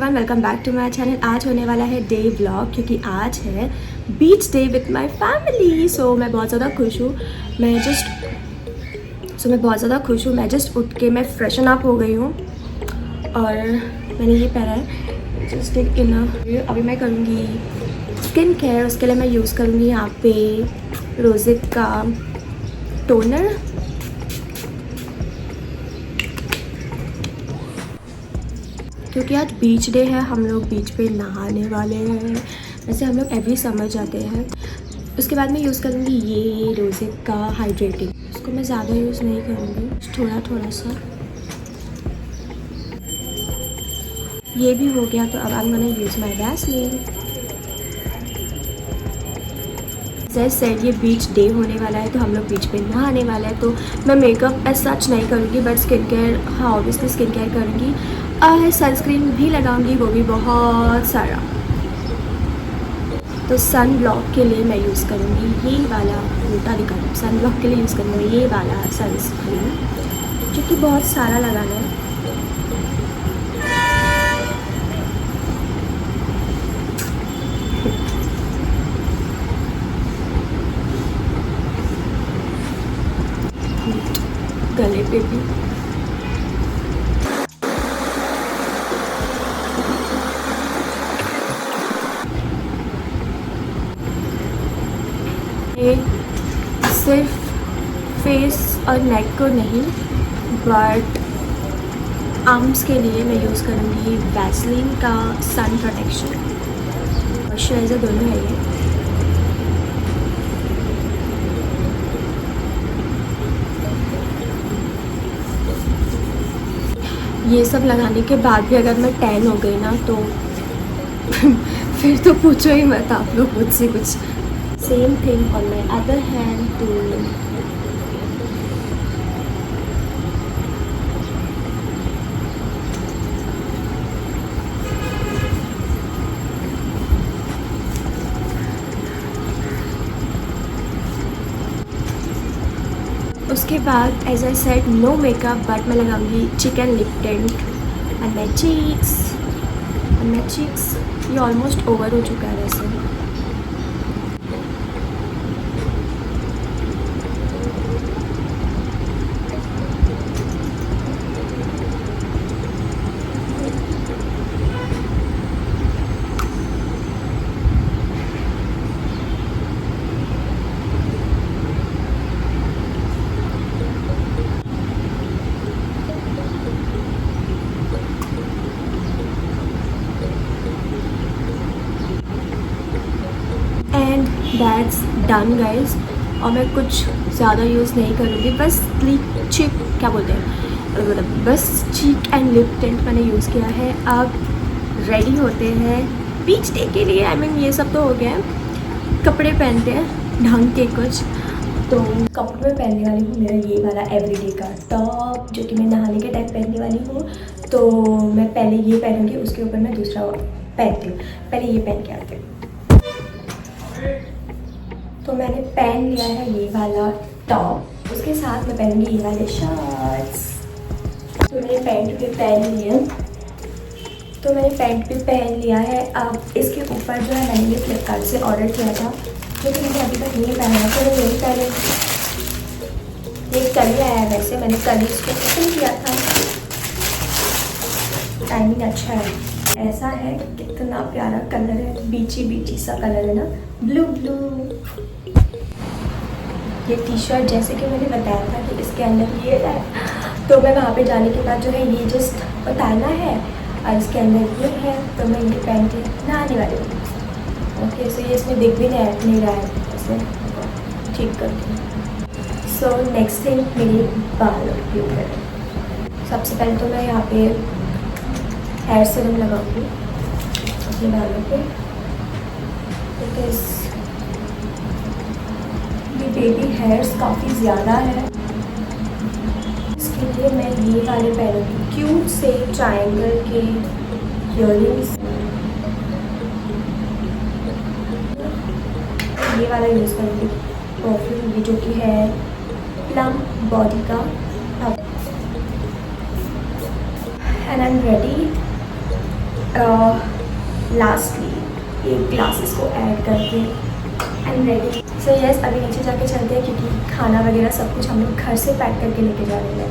Everyone, welcome back to my channel. आज होने वाला है डे व्लॉग क्योंकि आज है beach day with my family. So मैं बहुत ज़्यादा खुश हूँ। मैं जस्ट उठ के मैं फ्रेशन अप हो गई हूँ और मैंने ये पहना है जस्ट एक इनर। अभी मैं करूँगी स्किन केयर। उसके लिए मैं यूज़ करूँगी यहाँ पे रोज़िक का टोनर। क्योंकि आज बीच डे है, हम लोग बीच पे नहाने वाले हैं। वैसे हम लोग एवरी समर जाते हैं। उसके बाद मैं यूज़ करूँगी ये रोज़िक का हाइड्रेटिंग। इसको मैं ज़्यादा यूज़ नहीं करूँगी, थोड़ा सा। ये भी हो गया तो अब I am gonna use my Vaseline. जैसे ये बीच डे होने वाला है तो हम लोग बीच पे नहाने वाला है, तो मैं मेकअप एज सच नहीं करूँगी, बट स्किन केयर, हाँ ऑब्वियसली स्किन केयर करूँगी। सनस्क्रीन भी लगाऊंगी, वो भी बहुत सारा। तो सन ब्लॉक के लिए मैं यूज़ करूँगी ये वाला, उल्टा दिखा दूँ, सन ब्लॉक के लिए यूज़ करूँगी ये वाला सनस्क्रीन जो कि बहुत सारा लगाना है। गले पे भी सिर्फ फेस और नेक को नहीं, बट आर्म्स के लिए मैं यूज़ करूँगी वैसलीन का सन प्रोटेक्शन। मॉइस्चराइज़र दोनों है ये सब लगाने के बाद भी अगर मैं टैन हो गई ना तो फिर तो पूछो ही मत आप लोग मुझसे कुछ। Same thing on my other hand too. उसके बाद as I said no makeup, but मैं लगाऊंगी cheek and lip tint and my cheeks. ये ऑलमोस्ट ओवर हो चुका है वैसे। That's done guys. और मैं कुछ ज़्यादा यूज़ नहीं करूँगी, बस बस चीक एंड लिप टिंट मैंने यूज़ किया है। अब रेडी होते हैं बीच डे के लिए। आई मीन ये सब तो हो गया है, कपड़े पहनते हैं ढंग के कुछ। तो कपड़े में पहनने वाली हूँ मेरा ये वाला एवरीडे का टॉप, जो कि मैं नहाने के टाइम पहनने वाली हूँ। तो मैं पहले ये पहनूँगी, उसके ऊपर मैं दूसरा पहनती हूँ। पहले ये पहन के आते हैं। तो मैंने पहन लिया है ये वाला टॉप, उसके साथ मैं पहनूंगी ये वाले शर्ट्स। तो मैंने पैंट भी पहन लिया है। अब इसके ऊपर जो है मैंने ये फ्लिपकार्ट से ऑर्डर किया था, जो कि मैंने अभी तक नहीं पहना है। तो मैं यही पहले ये कल ही आया है। वैसे मैंने कल ही इसको ओपन किया था। टाइमिंग अच्छा है। ऐसा है, कितना प्यारा कलर है, बीची सा कलर है ना, ब्लू। ये टी शर्ट जैसे कि मैंने बताया था कि इसके अंदर ये है, तो मैं वहाँ पे जाने के बाद जो है ये जस्ट उतारना है और इसके अंदर ये है। तो मैं ये पहन के नहाने वाली हूँ। ओके, सो ये इसमें दिख भी नहीं रहा है, ऐसे ठीक करके। सो नेक्स्ट थिंग मेरे बालों के ऊपर। सबसे पहले तो मैं यहाँ पे हेयर सीरम लगाऊंगी अपने बालों पे, बिकॉज ये बेबी हेयर्स काफ़ी ज़्यादा है। इसके लिए मैं ये वाले पहनूंगी क्यूट से ट्रायंगल के इयररिंग्स। ये वाला यूज़ करूँगी परफ्यूम, जो कि है प्लम बॉडी का। And I am ready. Lastly एक ग्लास इसको ऐड करके एंड रेडी। सो यस, अभी नीचे जाके चलते हैं क्योंकि खाना वगैरह सब कुछ हम लोग घर से पैक करके लेके जा रहे हैं।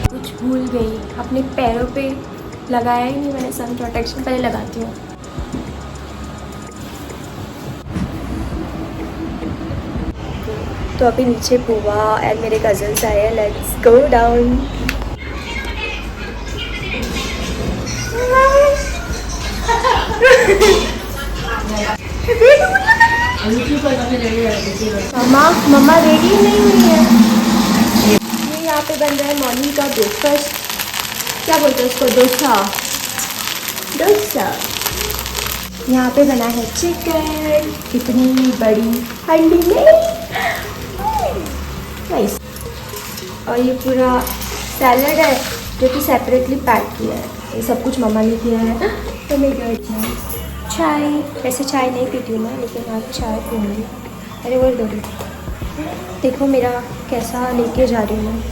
कुछ भूल गई, अपने पैरों पे लगाया ही नहीं मैंने सन प्रोटेक्शन, पहले लगाती हूँ। तो अभी नीचे बुआ एंड मेरे कजन्स आए हैं, लेट्स गो डाउन। मम्मा रेडी नहीं हुई है। ये यहाँ पे बन रहा है मॉर्निंग का ब्रेकफास्ट, क्या बोलते हैं उसको, डोसा। यहाँ पे बना है चिकन, कितनी बड़ी हंडी में, नाइस। और ये पूरा सैलड है जो कि सेपरेटली पैक किया है, ये सब कुछ मम्मा ने किया है। तो मैं गई चाय, वैसे चाय नहीं पीती हूँ मैं, लेकिन आज चाय पीऊँगी। अरे वो दो, देखो मेरा कैसा लेके जा रही हूँ मैं।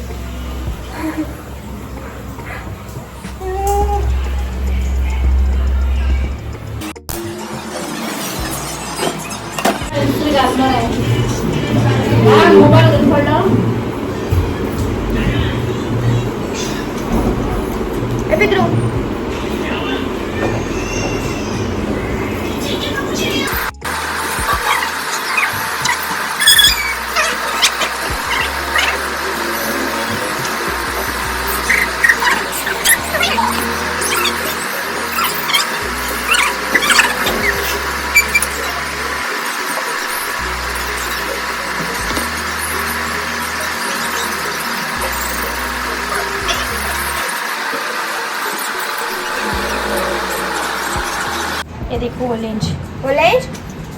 ये देखो ऑरेंज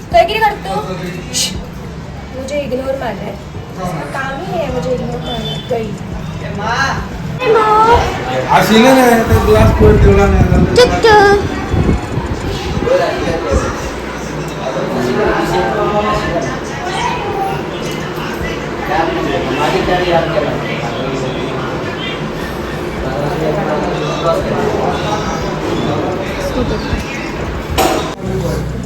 तो क्या करते हो, मुझे इग्नोर मार रहा है, इसका काम ही है मुझे इग्नोर करना। गई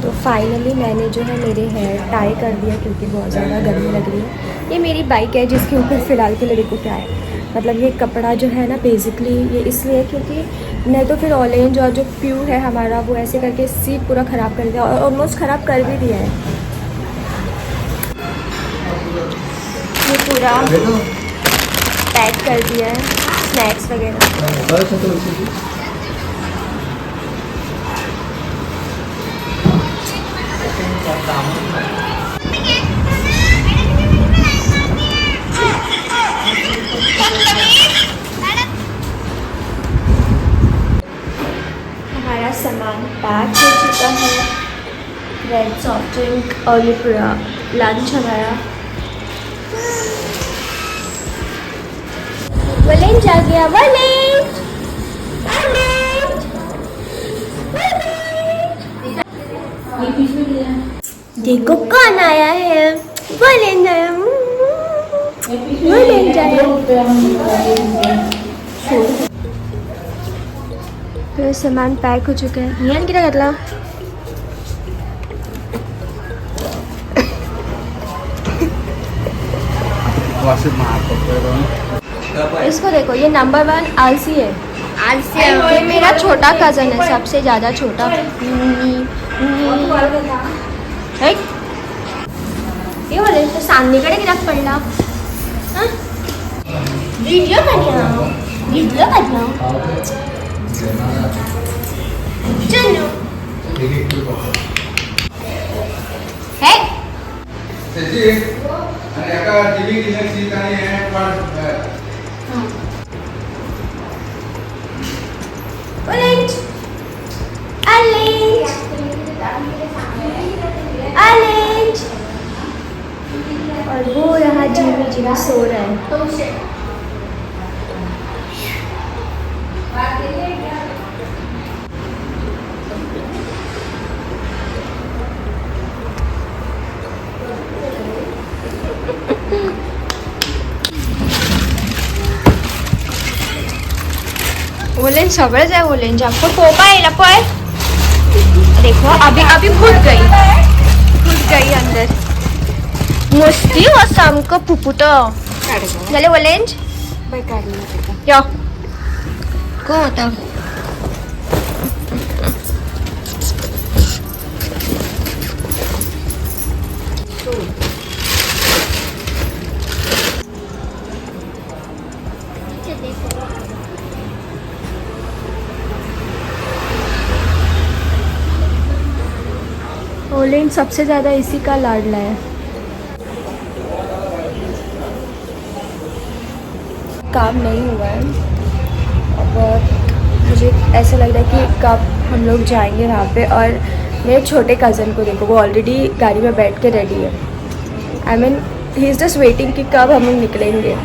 तो फाइनली मैंने जो है मेरे हेयर टाई कर दिया क्योंकि बहुत ज़्यादा गर्मी लग रही है। ये मेरी बाइक है जिसके ऊपर फ़िलहाल के लिए देखो क्या है, मतलब ये कपड़ा जो है ना बेसिकली ये इसलिए क्योंकि नहीं तो फिर ऑरेंज और जो प्यू है हमारा वो ऐसे करके सीट पूरा ख़राब कर दिया और ऑलमोस्ट ख़राब कर भी दिया है। ये पूरा पैक कर दिया है स्नैक्स वगैरह। हमारा सामान पैक हो चुका है, रेड सॉफ्ट ड्रिंक और ये पूरा लंच हमारा। वलेंज आ गया, वलेंज देखो कौन आया है, वलेंज आया, वलेंज आया। फिर सामान पैक हो चुका है। नियन कितना करला इसको देखो, ये नंबर 1 आलसी है। ये मेरा छोटा कज़न है, सबसे ज़्यादा छोटा। ये बोले तो सामनेकडे कित्याक पडला, व्हिडिओ बनव, व्हिडिओ बनव। चलो हे आणि एका टीव्ही किचन सीट आणि हे पण ऑरेंज ऑरेंज ऑरेंज। और वो यहाँ जिमी जिमी सो रहा है। ओलेंज सगळंच आहे, ओलेंज आपको पोपा येईल पण देखो अभी अभी घुस गई अंदर मस्ती और शाम को पुपुट झाले ऑरेंज या को होता ऑरेंज सबसे ज़्यादा इसी का लाडला है। काम नहीं हुआ है और मुझे ऐसा लग रहा है कि कब हम लोग जाएंगे वहाँ पे। और मेरे छोटे कज़न को देखो वो ऑलरेडी गाड़ी में बैठ के रेडी है। I mean he is just waiting कि कब हम लोग निकलेंगे।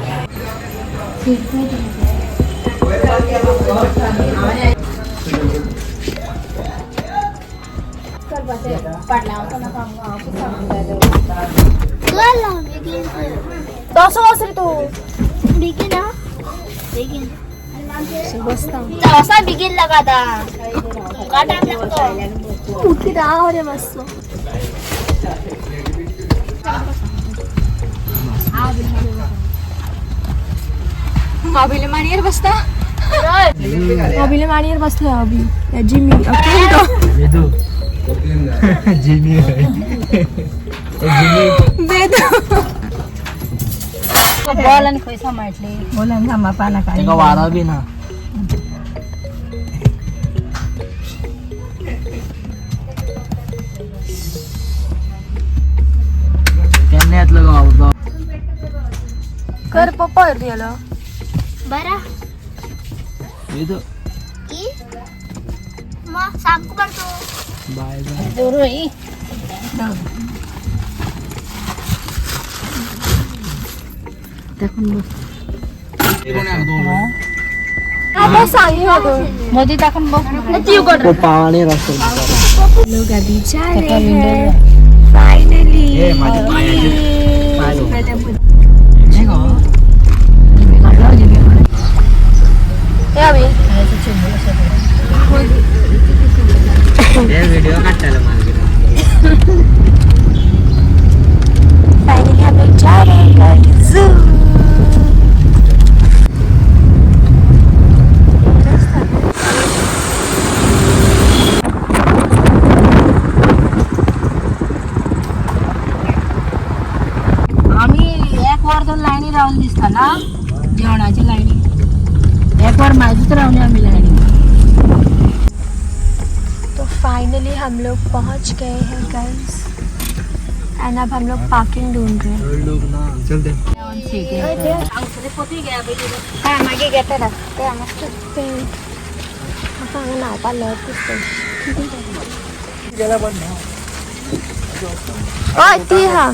असा बिगिन लगा था का टाइम लागतो उठी राहा रे मस्त अभिले बसता अभी जिमी जिमी बॉलन खैसा म्हटले बोला ना मापाला काय वारा बी ना केन्यातलं गाव कर पप्पा याला बरा इथं ई मग सांगू करतो बाय दोरोई मोदी दाखवून बघ पावाने रस्ते लोग अभी जा रहे हैं फाइनली। ए माझ्या पायाचे पाय अभी व्हिडिओ काढताना मला फाइनली हम लोग जा रहे हैं जू। आम्ही एक वर दोन लाईनी राहून दिसता ना जेवणाची लाईनी एक वर माहितीच राहून आम्ही लाईनी। तो फाइनली हम लोग पहुंच गए हैं गाइस एंड अब हम लोग पार्किंग ढूंढ रहे हैं। लोग ना चलते काय मागे घेता ना ते नाव पाहिलं ती हा